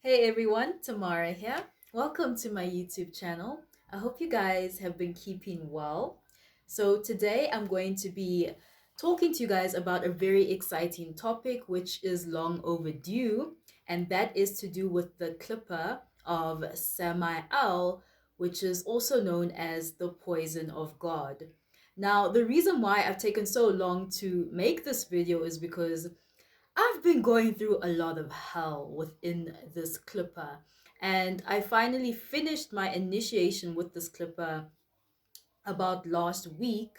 Hey everyone, Tamara here. Welcome to my YouTube channel. I hope you guys have been keeping well. So, today I'm going to be talking to you guys about a very exciting topic which is long overdue, and that is to do with the Qlipha of Samael, which is also known as the poison of God. Now, the reason why I've taken so long to make this video is because I've been going through a lot of hell within this Qlipha, and I finally finished my initiation with this Qlipha about last week,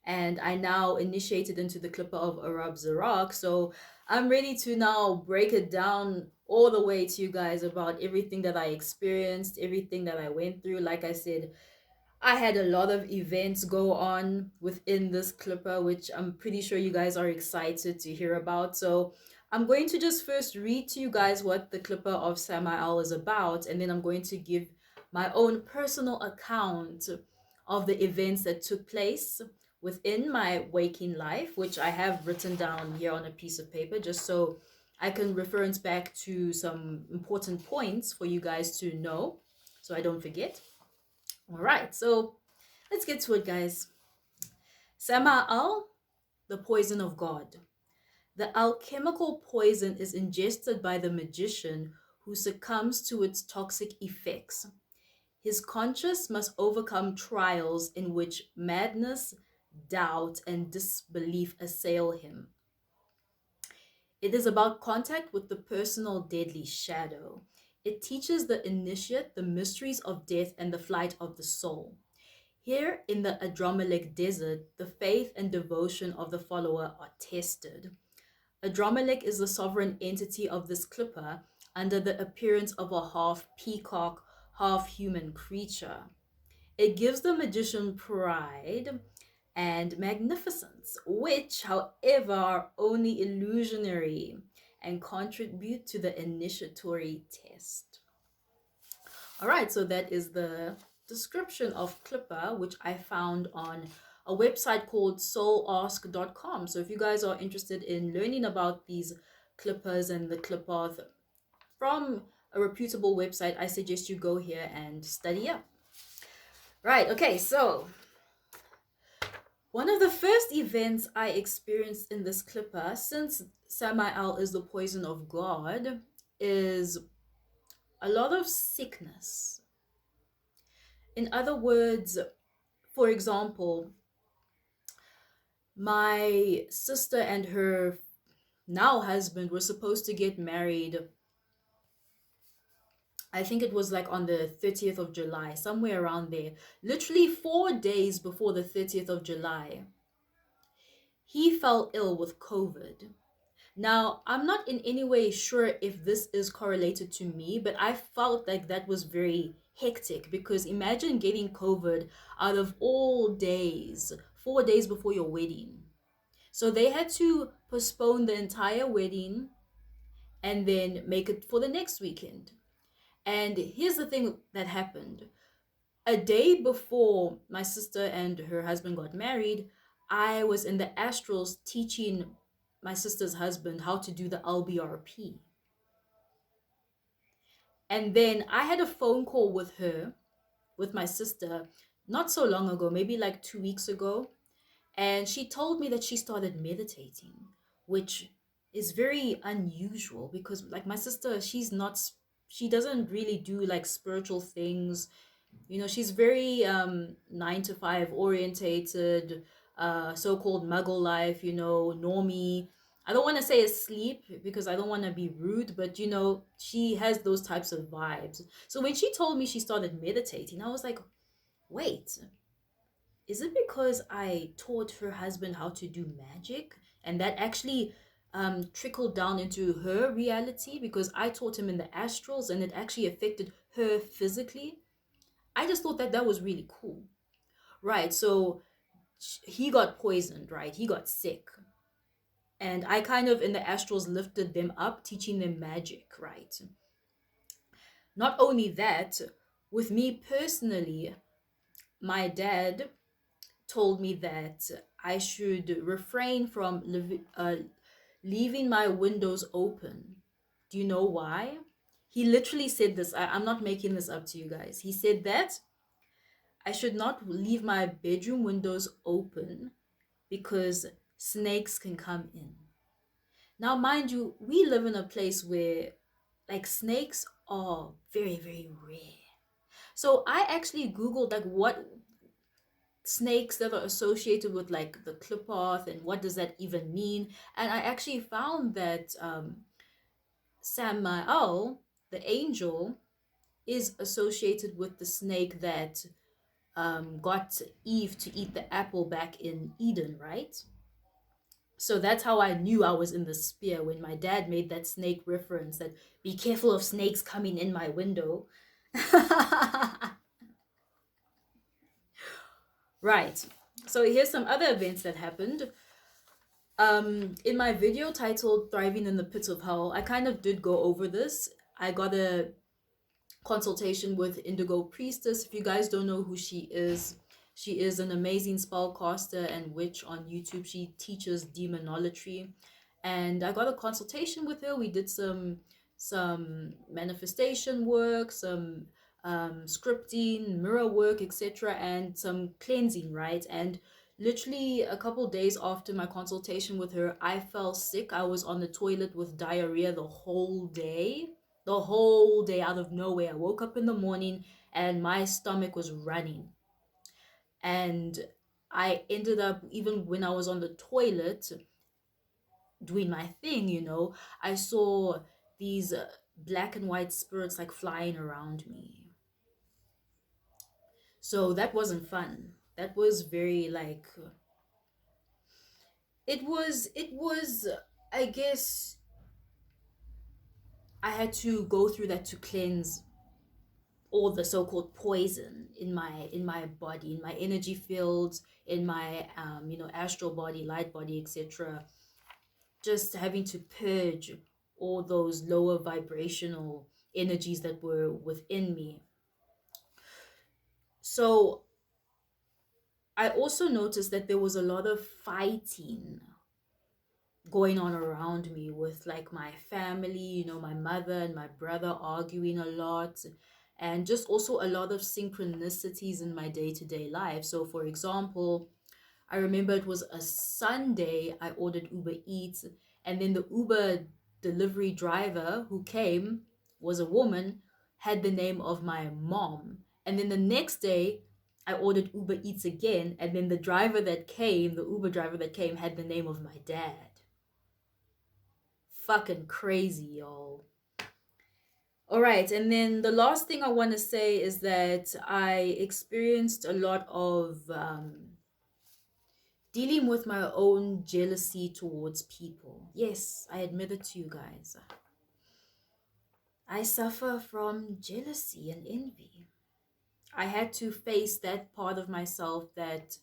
and I now initiated into the Qlipha of Arab Zarak. So I'm ready to now break it down all the way to you guys about everything that I experienced, everything that I went through. Like I said, I had a lot of events go on within this Qlipha, which I'm pretty sure you guys are excited to hear about. So I'm going to just first read to you guys what the Qlipha of Samael is about, and then I'm going to give my own personal account of the events that took place within my waking life, which I have written down here on a piece of paper just so I can reference back to some important points for you guys to know so I don't forget. All right, so let's get to it, guys. Samael, the poison of God. The alchemical poison is ingested by the magician who succumbs to its toxic effects. His conscience must overcome trials in which madness, doubt, and disbelief assail him. It is about contact with the personal deadly shadow. It teaches the initiate the mysteries of death and the flight of the soul. Here in the Adrammelech desert, the faith and devotion of the follower are tested. Adrammelech is the sovereign entity of this Qlipha under the appearance of a half peacock, half human creature. It gives the magician pride and magnificence, which, however, are only illusionary and contribute to the initiatory test. All right, so that is the description of Qlipha, which I found on a website called soulask.com. So if you guys are interested in learning about these Qliphas and the Qlipha from a reputable website, I suggest you go here and study up. Right, okay, so one of the first events I experienced in this Qlipha, since Samael is the poison of God, is a lot of sickness. In other words, for example, my sister and her now husband were supposed to get married. I think it was like on the 30th of July, somewhere around there. Literally 4 days before the 30th of July, he fell ill with COVID. Now, I'm not in any way sure if this is correlated to me, but I felt like that was very hectic because imagine getting COVID out of all days, 4 days before your wedding. So they had to postpone the entire wedding and then make it for the next weekend. And here's the thing that happened. A day before my sister and her husband got married, I was in the astrals teaching my sister's husband how to do the LBRP. And then I had a phone call with her, with my sister, not so long ago, maybe like 2 weeks ago. And she told me that she started meditating, which is very unusual because, like, my sister, she doesn't really do like spiritual things. She's very 9 to 5 orientated, so-called muggle life, normie. I don't want to say asleep because I don't want to be rude, but she has those types of vibes. So when she told me she started meditating, I was like, wait, is it because I taught her husband how to do magic and that actually trickled down into her reality because I taught him in the astrals and it actually affected her physically? I just thought that that was really cool. Right. So he got poisoned, right? He got sick. And I kind of in the astrals lifted them up, teaching them magic, right? Not only that, with me personally, my dad told me that I should refrain from leaving my windows open. Do you know why? He literally said this. I'm not making this up to you guys. He said that I should not leave my bedroom windows open because snakes can come in. Now, mind you, we live in a place where like snakes are very, very rare. So I actually Googled like what snakes that are associated with like the Qlipha and what does that even mean. And I actually found that Samael, the angel, is associated with the snake that got Eve to eat the apple back in Eden, right? So that's how I knew I was in the spear when my dad made that snake reference that be careful of snakes coming in my window. Right. So here's some other events that happened. In my video titled Thriving in the Pit of Hell, I kind of did go over this. I got a consultation with Indigo Priestess. If you guys don't know who she is an amazing spellcaster and witch on YouTube. She teaches demonolatry. And I got a consultation with her. We did some manifestation work, some scripting, mirror work, etc., and some cleansing, right? And literally a couple days after my consultation with her, I fell sick. I was on the toilet with diarrhea the whole day out of nowhere. I woke up in the morning and my stomach was running. And I ended up, even when I was on the toilet doing my thing, I saw these black and white spirits like flying around me. So that wasn't fun. That was very like, it was, I guess I had to go through that to cleanse all the so-called poison in my body, in my energy fields, in my astral body, light body, etc. Just having to purge all those lower vibrational energies that were within me. So I also noticed that there was a lot of fighting going on around me with like my family, my mother and my brother arguing a lot, and just also a lot of synchronicities in my day-to-day life. So for example, I remember it was a Sunday, I ordered Uber Eats, and then the Uber delivery driver who came was a woman, had the name of my mom. And then the next day, I ordered Uber Eats again, and then the Uber driver that came, had the name of my dad. Fucking crazy, y'all. All right, and then the last thing I want to say is that I experienced a lot of dealing with my own jealousy towards people. Yes, I admit it to you guys. I suffer from jealousy and envy. I had to face that part of myself that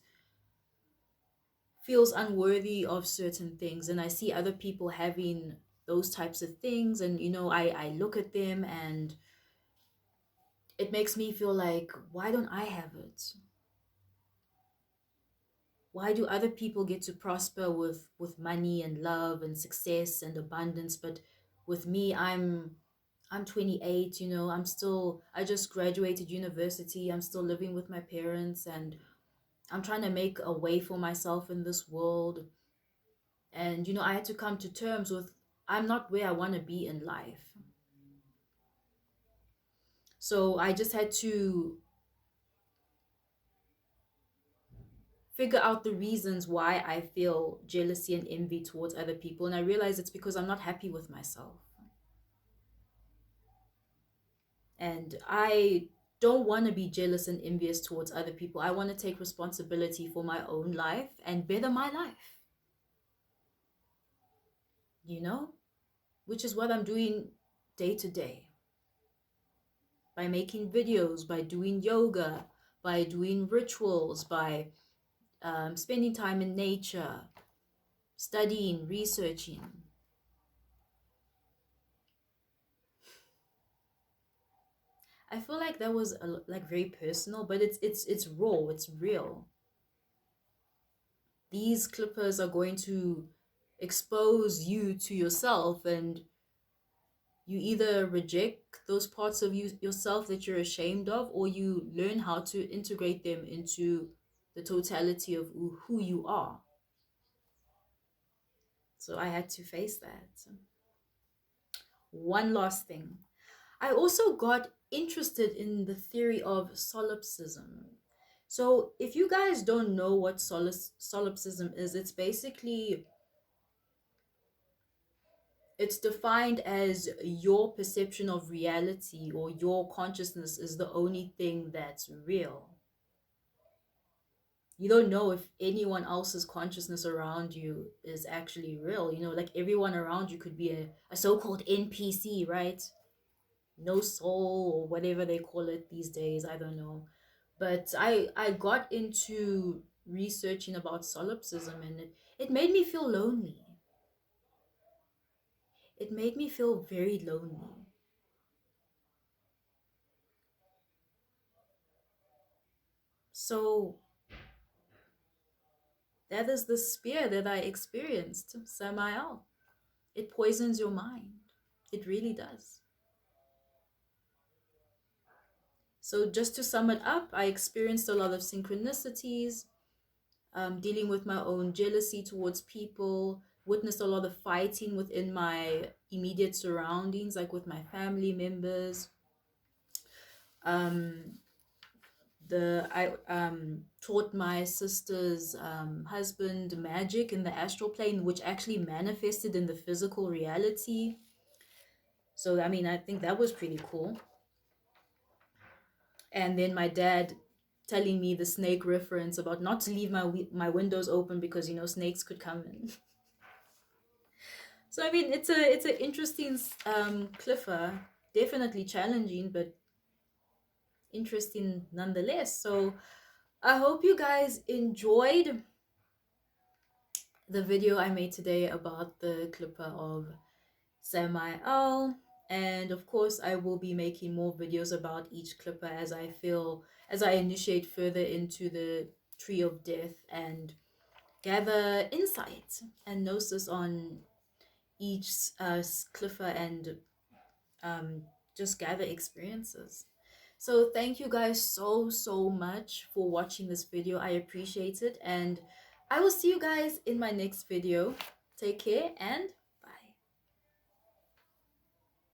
feels unworthy of certain things, and I see other people having those types of things, and I look at them and it makes me feel like, why don't I have it? Why do other people get to prosper with money and love and success and abundance, but with me, I'm 28, I just graduated university, I'm still living with my parents, and I'm trying to make a way for myself in this world. And I had to come to terms with, I'm not where I want to be in life. So I just had to figure out the reasons why I feel jealousy and envy towards other people. And I realized it's because I'm not happy with myself. And I don't want to be jealous and envious towards other people. I want to take responsibility for my own life and better my life, you know, which is what I'm doing day to day by making videos, by doing yoga, by doing rituals, by spending time in nature, studying, researching. I feel like that was like very personal, but it's raw, it's real. These clippers are going to expose you to yourself, and you either reject those parts of yourself that you're ashamed of, or you learn how to integrate them into the totality of who you are. So I had to face that. One last thing. I also got interested in the theory of solipsism. So if you guys don't know what solipsism is, it's basically, it's defined as your perception of reality, or your consciousness is the only thing that's real. You don't know if anyone else's consciousness around you is actually real. Like everyone around you could be a so-called NPC, right? No soul, or whatever they call it these days, I don't know. But I got into researching about solipsism, and it made me feel lonely. It made me feel very lonely. So that is the spear that I experienced, Samael. It poisons your mind. It really does. So just to sum it up, I experienced a lot of synchronicities, dealing with my own jealousy towards people, witnessed a lot of fighting within my immediate surroundings, like with my family members. Um, I taught my sister's husband magic in the astral plane, which actually manifested in the physical reality. So I mean, I think that was pretty cool. And then my dad telling me the snake reference about not to leave my windows open because snakes could come in. So I mean, it's a interesting Qlipha, definitely challenging, but interesting nonetheless. So I hope you guys enjoyed the video I made today about the Qlipha of Samael. And of course, I will be making more videos about each Qlipha as I initiate further into the tree of death and gather insight and gnosis on each Qlipha, and um, just gather experiences. So thank you guys so much for watching this video. I appreciate it, and I will see you guys in my next video. Take care and